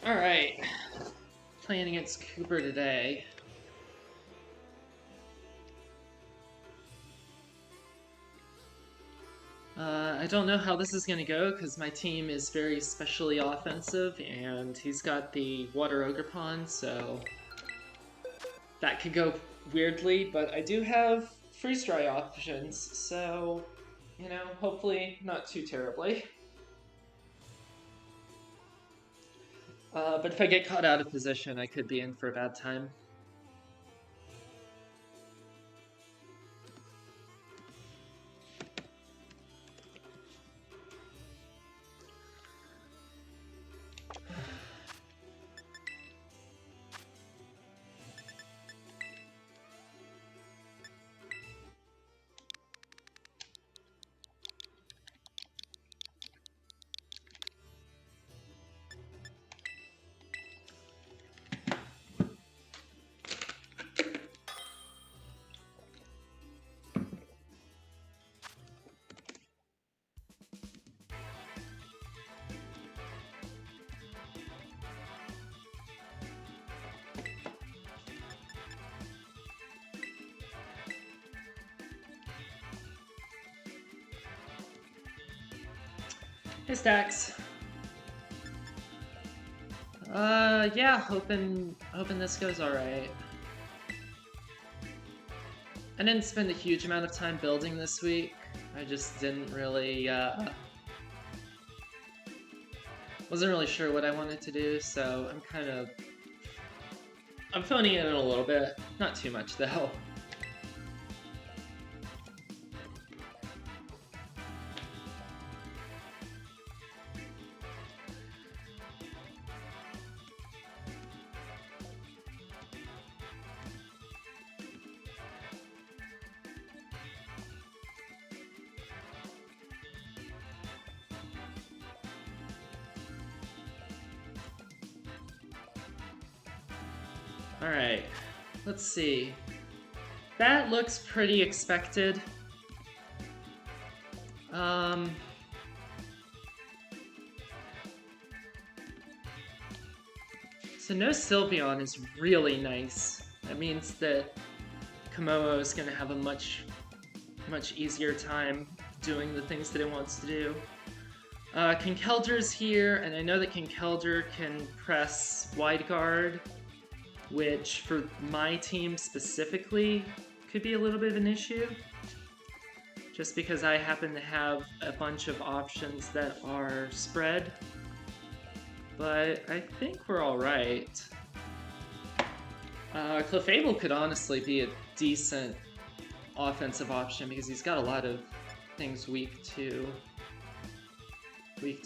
Alright. Playing against Cooper today. I don't know how this is going to go because my team is very specially offensive and he's got the Water Ogre Pawn, so that could go weirdly, but I do have freeze dry options, so, you know, hopefully not too terribly. But if I get caught out of position, I could be in for a bad time. Hey Stacks. Yeah, hoping this goes alright. I didn't spend a huge amount of time building this week. I just didn't really, wasn't really sure what I wanted to do, so I'm phoning it in a little bit. Not too much, though. Alright, let's see. That looks pretty expected. So no Sylveon is really nice. That means that Komomo is going to have a much easier time doing the things that it wants to do. Kinkeldur's here, and I know that Kinkeldur can press Wide Guard, which for my team specifically could be a little bit of an issue. Just because I happen to have a bunch of options that are spread. But I think we're alright. Clefable could honestly be a decent offensive option because he's got a lot of things weak to me.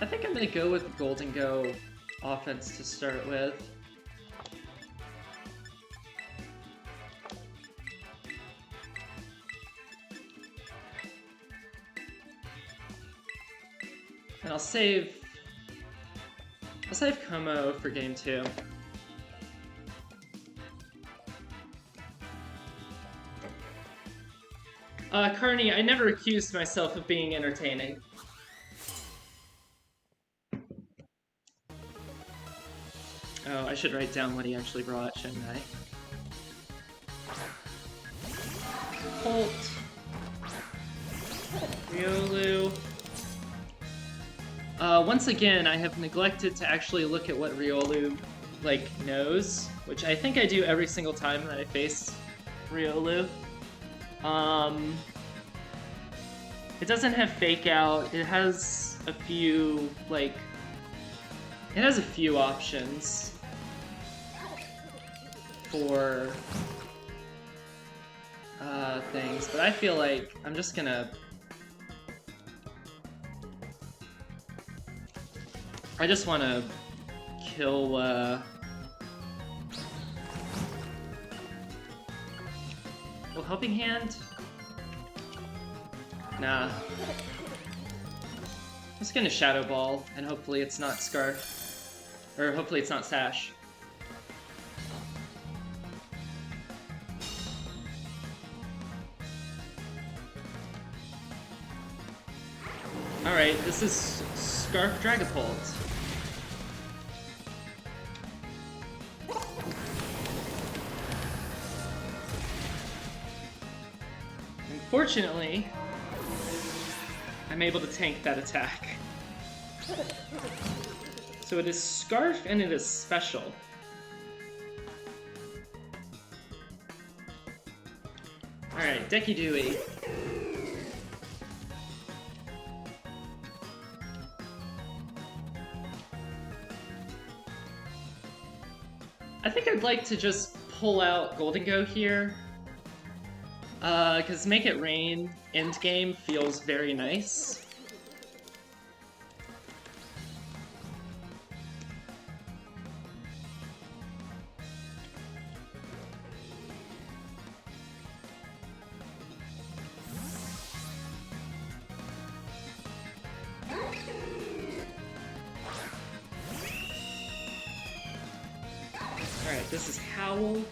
I think I'm gonna go with the Golden Go offense to start with. And I'll save Como for game 2. Carney, I never accused myself of being entertaining. Oh, I should write down what he actually brought, shouldn't I? Holt. Riolu. Once again, I have neglected to actually look at what Riolu, knows, which I think I do every single time that I face Riolu. It doesn't have Fake Out. It has a few, it has a few options for things, but I feel like I'm just gonna... I just want to kill, Oh, Helping Hand? Nah. I'm just gonna Shadow Ball, and hopefully it's not Scarf. Or hopefully it's not Sash. Alright, this is Scarf Dragapult. Unfortunately, I'm able to tank that attack. So it is Scarf and it is special. Alright, Decky Dewey. I think I'd like to just pull out Golden Go here. Because Make It Rain endgame feels very nice. Alright, this is Howl.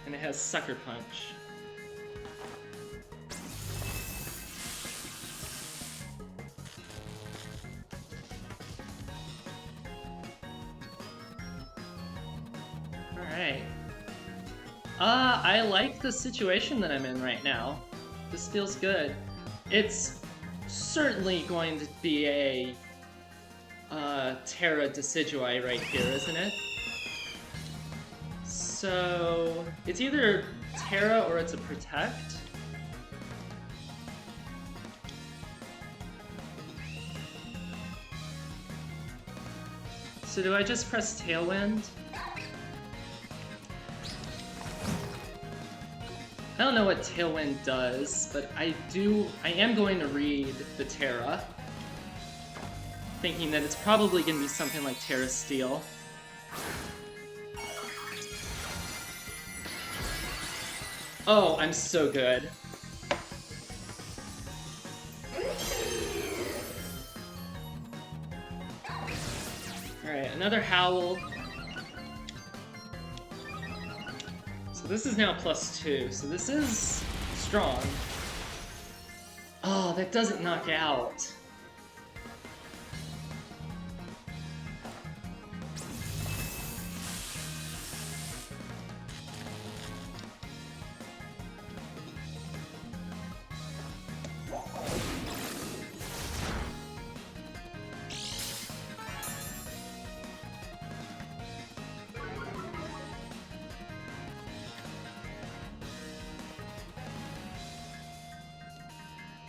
And it has Sucker Punch. Alright. I like the situation that I'm in right now. This feels good. It's certainly going to be a Terra Decidueye right here, isn't it? So it's either Terra or it's a Protect. So do I just press Tailwind? I don't know what Tailwind does, but I am going to read the Terra, thinking that it's probably going to be something like Terra Steel. Oh, I'm so good. Alright, another Howl. So this is now +2, so this is strong. Oh, that doesn't knock out.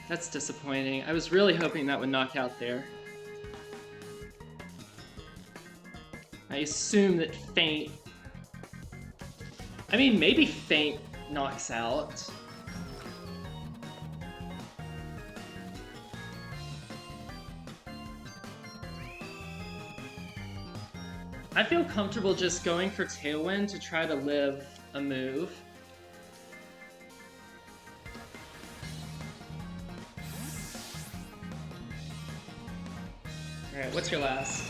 That's disappointing. I was really hoping that would knock out there. I assume that Feint... I mean, maybe Feint knocks out. I feel comfortable just going for Tailwind to try to live a move. Alright, what's your last?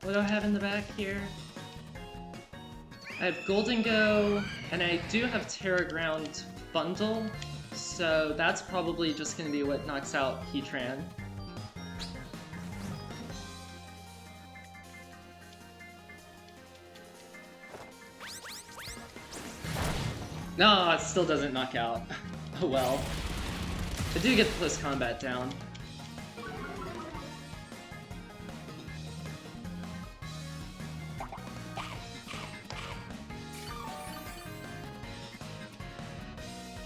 What do I have in the back here? I have Golden Go, and I do have Terra Ground Bundle, so that's probably just going to be what knocks out Heatran. No, it still doesn't knock out. Oh well. I do get the close combat down.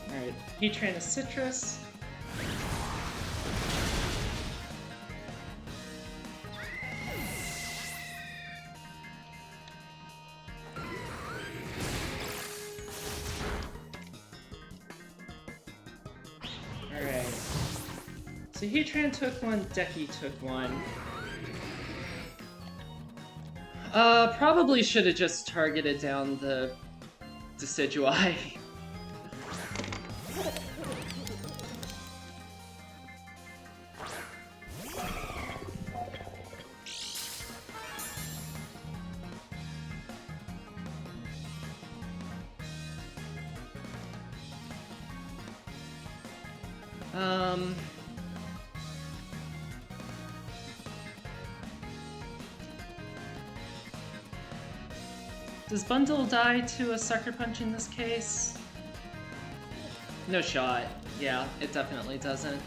Alright, Heatran is Citrus. So Heatran took one, Decky took one. Probably should have just targeted down the Decidueye. Does Bundle die to a Sucker Punch in this case? No shot. Yeah, it definitely doesn't.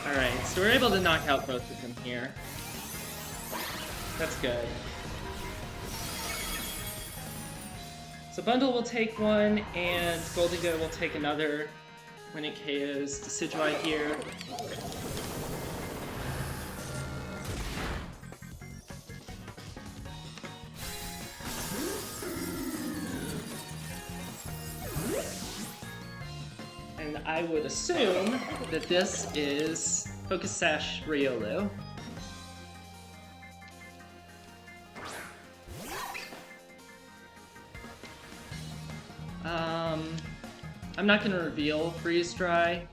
Alright, so we're able to knock out both of them here. That's good. So Bundle will take one, and Goldigo will take another when it KOs Decidueye here. And I would assume that this is Focus Sash Riolu. I'm not gonna reveal Freeze Dry.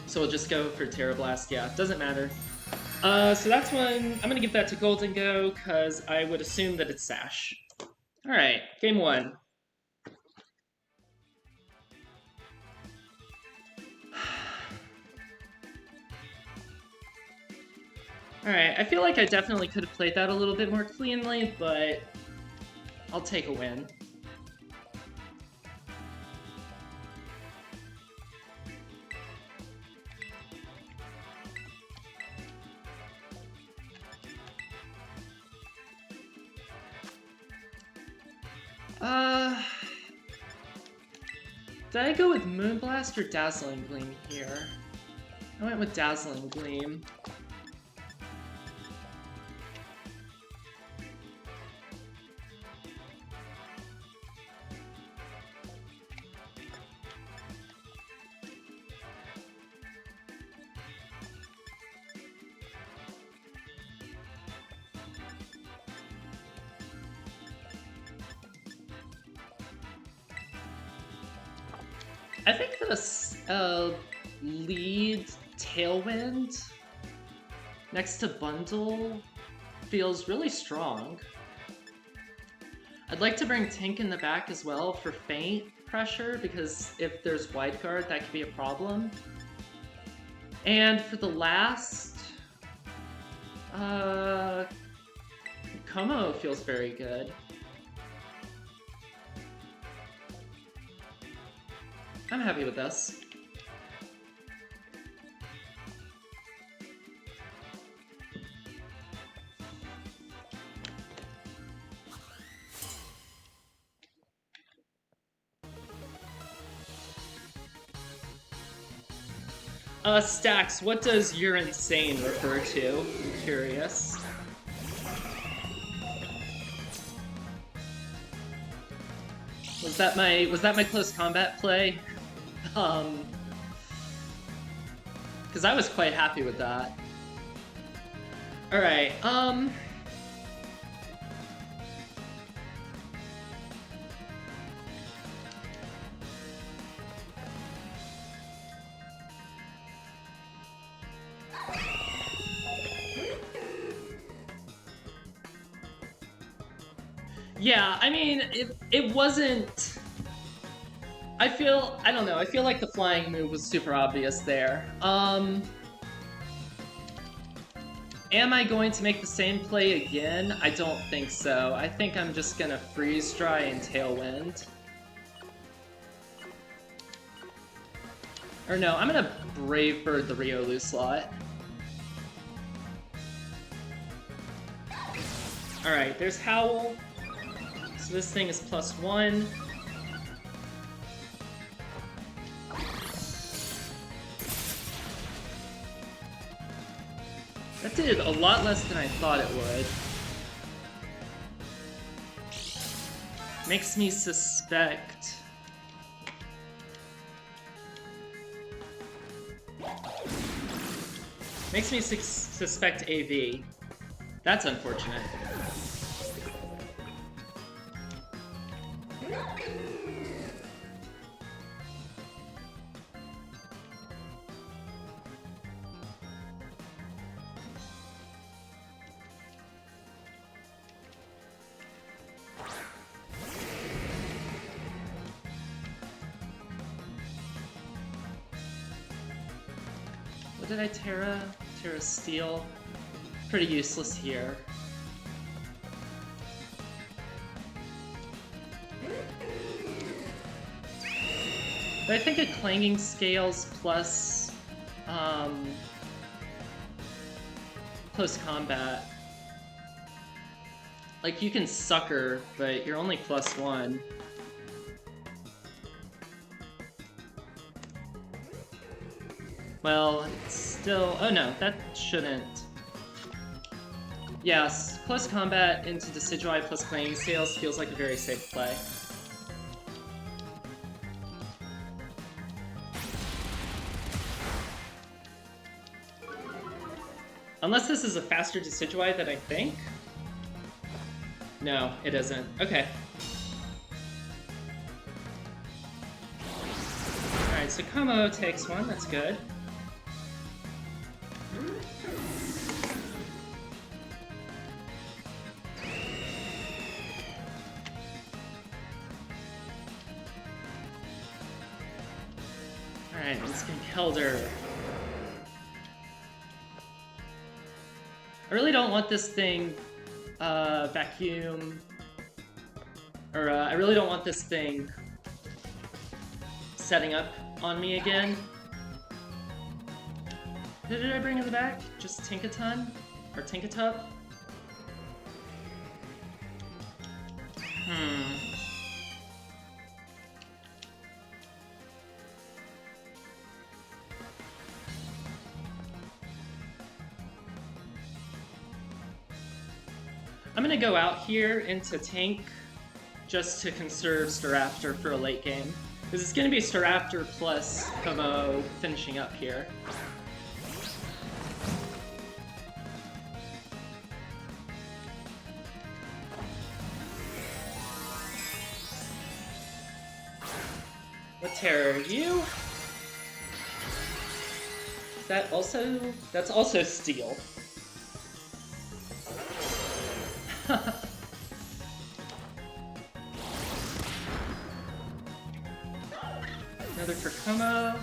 So we'll just go for Terra Blast. Yeah, doesn't matter. So that's one. I'm gonna give that to Golden Go because I would assume that it's Sash. All right, game one. Alright, I feel like I definitely could have played that a little bit more cleanly, but I'll take a win. Did I go with Moonblast or Dazzling Gleam here? I went with Dazzling Gleam. I think that lead Tailwind next to Bundle feels really strong. I'd like to bring Tink in the back as well for feint pressure, because if there's Wide Guard, that could be a problem. And for the last, Como feels very good. I'm happy with this. Stacks, what does "you're insane" refer to? I'm curious. Was that my close combat play? Because I was quite happy with that. Alright, yeah, I mean, it wasn't I don't know, I feel like the flying move was super obvious there. Am I going to make the same play again? I don't think so. I think I'm just gonna freeze dry and tailwind. Or no, I'm gonna Brave Bird the Riolu slot. Alright, there's Howl. So this thing is +1. That did a lot less than I thought it would. Makes me suspect... Makes me suspect AV. That's unfortunate. What did I Terra? Terra Steel? Pretty useless here. But I think a Clanging Scales plus close combat. Like, you can sucker, but you're only +1. Well, it's still... Oh no, that shouldn't... Yes, close combat into Decidueye plus Clanging Scales feels like a very safe play. Unless this is a faster Decidueye than I think? No, it isn't. Okay. Alright, so Como takes one, that's good. Alright, let's get Kelder. I really don't want this thing vacuum, or I really don't want this thing setting up on me again. Did I bring in the back? Just Tinkaton? Or Tinkatup? I'm gonna go out here into tank just to conserve Staraptor for a late game. Because it's gonna be Staraptor plus Como finishing up here. What terror are you? Is that also... That's also Steel. Another for Como.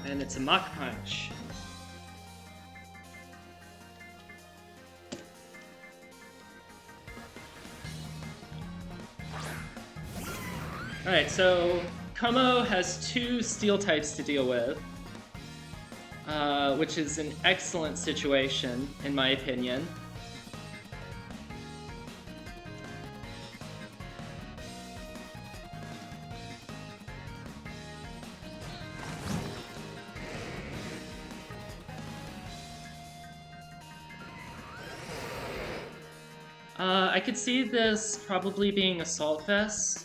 And it's a Mach Punch. Alright, so Como has 2 Steel types to deal with. Which is an excellent situation, in my opinion. I could see this probably being Assault Vest.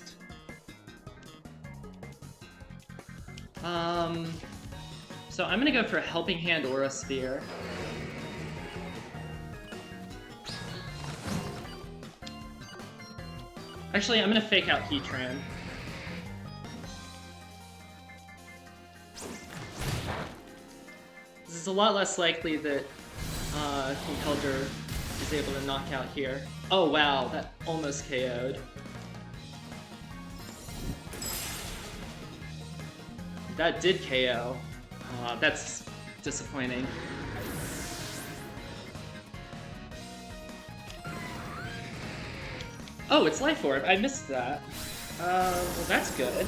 So I'm gonna go for a Helping Hand or a Sphere. Actually, I'm gonna fake out Heatran. This is a lot less likely that Conkeldurr is able to knock out here. Oh wow, that almost KO'd. That did KO. That's disappointing. Oh, it's Life Orb. I missed that. Well, that's good.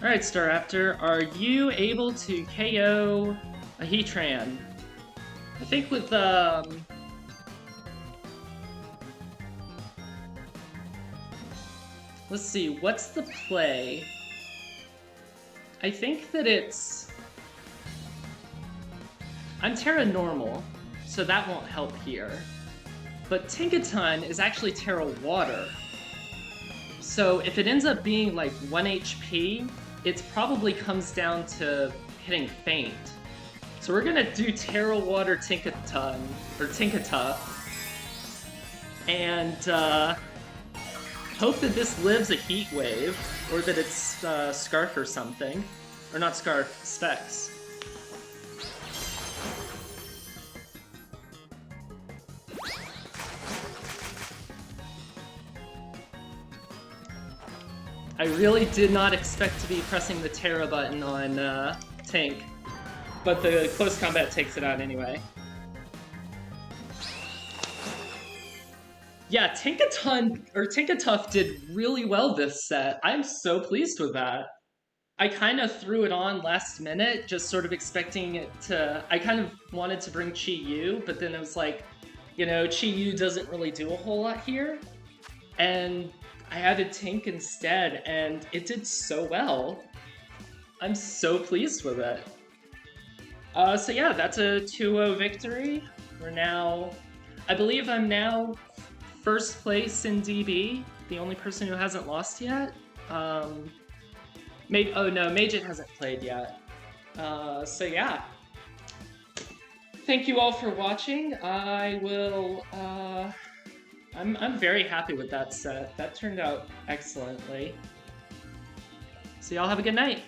Alright, Staraptor, are you able to KO a Heatran? I think with, let's see, what's the play? I think that it's... I'm Terra Normal, so that won't help here. But Tinkaton is actually Terra Water. So if it ends up being like 1 HP, it probably comes down to hitting Faint. So we're gonna do Terra Water Tinkaton, or Tinkatuff, and hope that this lives a Heat Wave, or that it's Scarf or something. Or not Scarf, Specs. I really did not expect to be pressing the Terra button on Tink, but the close combat takes it out anyway. Yeah, Tinkatuff did really well this set. I'm so pleased with that. I kind of threw it on last minute, just sort of expecting it to... I kind of wanted to bring Chi-Yu, but then it was like, you know, Chi-Yu doesn't really do a whole lot here. And I added Tink instead, and it did so well. I'm so pleased with it. So yeah, that's a 2-0 victory. We're now... I believe I'm now first place in DB, the only person who hasn't lost yet. Oh no, Majit hasn't played yet. So yeah. Thank you all for watching. I will... I'm very happy with that set. That turned out excellently. So y'all have a good night.